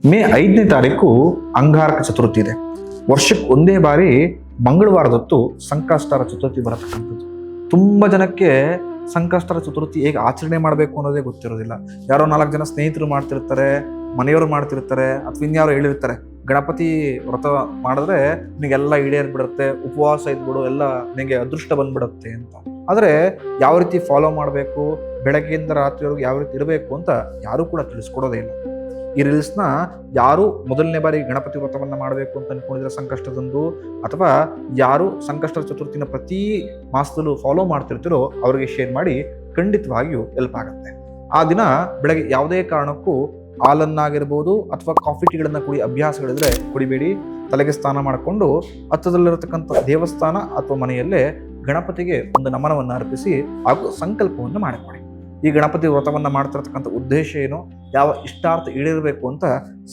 ಮೇ 5ನೇ ತಾರೀಕು ಅಂಗಾರಕ ಚತುರ್ಥಿ ಇದೆ. ವರ್ಷಕ್ಕೆ ಒಂದೇ ಬಾರಿ ಮಂಗಳವಾರದೊತ್ತು ಸಂಕಷ್ಟರ ಚತುರ್ಥಿ ಬರತಕ್ಕಂಥದ್ದು. ತುಂಬ ಜನಕ್ಕೆ ಸಂಕಷ್ಟರ ಚತುರ್ಥಿ ಹೇಗೆ ಆಚರಣೆ ಮಾಡಬೇಕು ಅನ್ನೋದೇ ಗೊತ್ತಿರೋದಿಲ್ಲ. ಯಾರೋ 4 ಜನ ಸ್ನೇಹಿತರು ಮಾಡ್ತಿರ್ತಾರೆ, ಮನೆಯವರು ಮಾಡ್ತಿರ್ತಾರೆ, ಅಥವಾ ಇನ್ಯಾರೋ ಹೇಳಿರ್ತಾರೆ ಗಣಪತಿ ವ್ರತ ಮಾಡಿದ್ರೆ ನಿನಗೆಲ್ಲ ಈಡೇರ್ಬಿಡುತ್ತೆ, ಉಪವಾಸ ಇದ್ಬಿಡು, ಎಲ್ಲ ನಿನಗೆ ಅದೃಷ್ಟ ಬಂದ್ಬಿಡುತ್ತೆ ಅಂತ. ಆದರೆ ಯಾವ ರೀತಿ ಫಾಲೋ ಮಾಡಬೇಕು, ಬೆಳಗ್ಗೆಯಿಂದ ರಾತ್ರಿವರೆಗೂ ಯಾವ ರೀತಿ ಇರಬೇಕು ಅಂತ ಯಾರೂ ಕೂಡ ತಿಳಿಸ್ಕೊಡೋದೇ ಇಲ್ಲ. ಈ ರೀಲ್ಸ್ನ ಯಾರು ಮೊದಲನೇ ಬಾರಿ ಗಣಪತಿ ವ್ರತವನ್ನ ಮಾಡಬೇಕು ಅಂತ ಅನ್ಕೊಂಡಿದ್ರೆ ಸಂಕಷ್ಟದಂದು, ಅಥವಾ ಯಾರು ಸಂಕಷ್ಟದ ಚತುರ್ಥಿನ ಪ್ರತಿ ಮಾಸದಲ್ಲೂ ಫಾಲೋ ಮಾಡ್ತಿರ್ತೀರೋ ಅವರಿಗೆ ಶೇರ್ ಮಾಡಿ, ಖಂಡಿತವಾಗಿಯೂ ಹೆಲ್ಪ್ ಆಗುತ್ತೆ. ಆ ದಿನ ಬೆಳಗ್ಗೆ ಯಾವುದೇ ಕಾರಣಕ್ಕೂ ಹಾಲನ್ನಾಗಿರ್ಬೋದು ಅಥವಾ ಕಾಫಿ ಟೀಗಳನ್ನ ಕುಡಿ ಅಭ್ಯಾಸಗಳಿದ್ರೆ ಕುಡಿಬೇಡಿ. ತಲೆಗೆ ಸ್ನಾನ ಮಾಡಿಕೊಂಡು ಹತ್ತದಲ್ಲಿರತಕ್ಕಂಥ ದೇವಸ್ಥಾನ ಅಥವಾ ಮನೆಯಲ್ಲೇ ಗಣಪತಿಗೆ ಒಂದು ನಮನವನ್ನು ಅರ್ಪಿಸಿ ಹಾಗೂ ಸಂಕಲ್ಪವನ್ನು ಮಾಡಿಕೊಡಿ. ಈ ಗಣಪತಿ ವ್ರತವನ್ನು ಮಾಡ್ತಿರ್ತಕ್ಕಂಥ ಉದ್ದೇಶ ಏನು, ಯಾವ ಇಷ್ಟಾರ್ಥ ಈಡೇರಬೇಕು ಅಂತ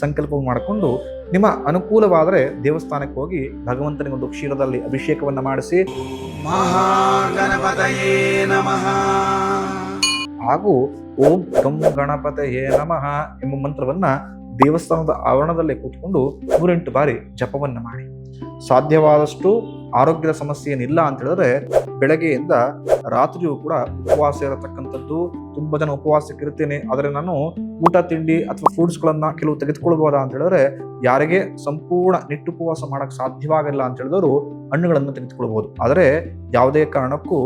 ಸಂಕಲ್ಪ ಮಾಡಿಕೊಂಡು ನಿಮ್ಮ ಅನುಕೂಲವಾದರೆ ದೇವಸ್ಥಾನಕ್ಕೆ ಹೋಗಿ ಭಗವಂತನಿಗೆ ಒಂದು ಕ್ಷೀರದಲ್ಲಿ ಅಭಿಷೇಕವನ್ನ ಮಾಡಿಸಿ ಮಹಾಗಣಪತಯೇ ನಮಃ ಹಾಗೂ ಓಂ ಗಂ ಗಣಪತಯೇ ನಮಃ ಎಂಬ ಮಂತ್ರವನ್ನ ದೇವಸ್ಥಾನದ ಆವರಣದಲ್ಲೇ ಕೂತ್ಕೊಂಡು 108 ಬಾರಿ ಜಪವನ್ನ ಮಾಡಿ. ಸಾಧ್ಯವಾದಷ್ಟು ಆರೋಗ್ಯದ ಸಮಸ್ಯೆ ಏನಿಲ್ಲ ಅಂತ ಹೇಳಿದ್ರೆ ಬೆಳಗ್ಗೆಯಿಂದ ರಾತ್ರಿಯೂ ಕೂಡ ಉಪವಾಸ ಇರತಕ್ಕಂಥದ್ದು. ತುಂಬಾ ಜನ ಉಪವಾಸಕ್ಕಿರ್ತೇನೆ, ಆದರೆ ನಾನು ಊಟ ತಿಂಡಿ ಅಥವಾ ಫ್ರೂಟ್ಸ್ಗಳನ್ನ ಕೆಲವು ತೆಗೆದುಕೊಳ್ಬೋದಾ ಅಂತ ಹೇಳಿದ್ರೆ, ಯಾರಿಗೆ ಸಂಪೂರ್ಣ ನಿಟ್ಟುಪವಾಸ ಮಾಡಕ್ ಸಾಧ್ಯವಾಗಿಲ್ಲ ಅಂತ ಹೇಳಿದವರು ಹಣ್ಣುಗಳನ್ನು ತೆಗೆದುಕೊಳ್ಬಹುದು. ಆದರೆ ಯಾವುದೇ ಕಾರಣಕ್ಕೂ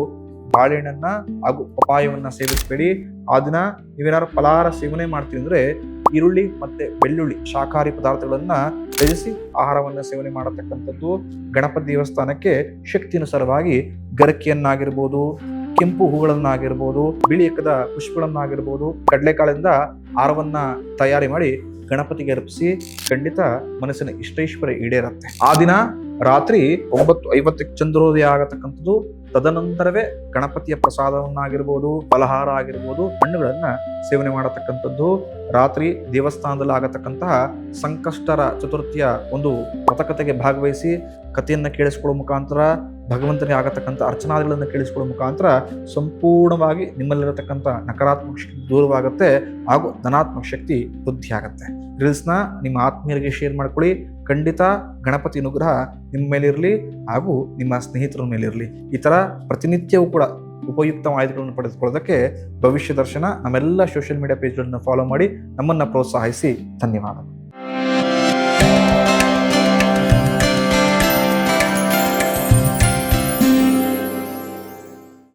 ಬಾಳೆಹಣ್ಣನ್ನ ಹಾಗೂ ಪಪಾಯವನ್ನ ಸೇವಿಸಬೇಡಿ. ಆ ದಿನ ನೀವೇನಾದ್ರು ಫಲಾಹಾರ ಸೇವನೆ ಮಾಡ್ತೀವಿ ಅಂದ್ರೆ ಈರುಳ್ಳಿ ಮತ್ತೆ ಬೆಳ್ಳುಳ್ಳಿ ಶಾಕಾಹಾರಿ ಪದಾರ್ಥಗಳನ್ನ ತ್ಯಜಿಸಿ ಆಹಾರವನ್ನ ಸೇವನೆ ಮಾಡತಕ್ಕಂಥದ್ದು. ಗಣಪತಿ ದೇವಸ್ಥಾನಕ್ಕೆ ಶಕ್ತಿಯನುಸಾರವಾಗಿ ಗರಕೆಯನ್ನಾಗಿರ್ಬೋದು, ಕೆಂಪು ಹೂಗಳನ್ನಾಗಿರ್ಬೋದು, ಬಿಳಿ ಎಕ್ಕದ ಪುಷ್ಪಗಳನ್ನಾಗಿರ್ಬೋದು, ಕಡಲೆಕಾಳಿಂದ ಆಹಾರವನ್ನ ತಯಾರಿ ಮಾಡಿ ಗಣಪತಿಗೆ ಅರ್ಪಿಸಿ. ಖಂಡಿತ ಮನಸ್ಸಿನ ಇಷ್ಟೈಶ್ವರ್ಯ ಈಡೇರುತ್ತೆ. ಆ ದಿನ ರಾತ್ರಿ 9:50 ಚಂದ್ರೋದಯ ಆಗತಕ್ಕಂಥದ್ದು. ತದನಂತರವೇ ಗಣಪತಿಯ ಪ್ರಸಾದವನ್ನಾಗಿರ್ಬೋದು, ಫಲಹಾರ ಆಗಿರ್ಬೋದು, ಹಣ್ಣುಗಳನ್ನ ಸೇವನೆ ಮಾಡತಕ್ಕಂಥದ್ದು. ರಾತ್ರಿ ದೇವಸ್ಥಾನದಲ್ಲಿ ಆಗತಕ್ಕಂತಹ ಸಂಕಷ್ಟರ ಚತುರ್ಥಿಯ ಒಂದು ವ್ರತಕತೆಗೆ ಭಾಗವಹಿಸಿ ಕಥೆಯನ್ನ ಕೇಳಿಸ್ಕೊಳ್ಳೋ ಮುಖಾಂತರ, ಭಗವಂತನಿಗೆ ಆಗತಕ್ಕಂಥ ಅರ್ಚನಾದಿಗಳನ್ನು ಕೇಳಿಸ್ಕೊಳ್ಳೋ ಮುಖಾಂತರ ಸಂಪೂರ್ಣವಾಗಿ ನಿಮ್ಮಲ್ಲಿರತಕ್ಕಂಥ ನಕಾರಾತ್ಮಕ ಶಕ್ತಿ ದೂರವಾಗುತ್ತೆ ಹಾಗೂ ಧನಾತ್ಮಕ ಶಕ್ತಿ ವೃದ್ಧಿ ಆಗುತ್ತೆ. ರೀಲ್ಸ್ನ ನಿಮ್ಮ ಆತ್ಮೀಯರಿಗೆ ಶೇರ್ ಮಾಡ್ಕೊಳ್ಳಿ. ಖಂಡಿತ ಗಣಪತಿ ಅನುಗ್ರಹ ನಿಮ್ಮ ಮೇಲಿರಲಿ ಹಾಗೂ ನಿಮ್ಮ ಸ್ನೇಹಿತರ ಮೇಲಿರಲಿ. ಈ ಥರ ಪ್ರತಿನಿತ್ಯವೂ ಕೂಡ ಉಪಯುಕ್ತ ಮಾಹಿತಿಗಳನ್ನು ಪಡೆದುಕೊಳ್ಳೋದಕ್ಕೆ ಭವಿಷ್ಯ ದರ್ಶನ ನಮ್ಮೆಲ್ಲ ಸೋಷಿಯಲ್ ಮೀಡಿಯಾ ಪೇಜ್ಗಳನ್ನು ಫಾಲೋ ಮಾಡಿ ನಮ್ಮನ್ನು ಪ್ರೋತ್ಸಾಹಿಸಿ. ಧನ್ಯವಾದಗಳು.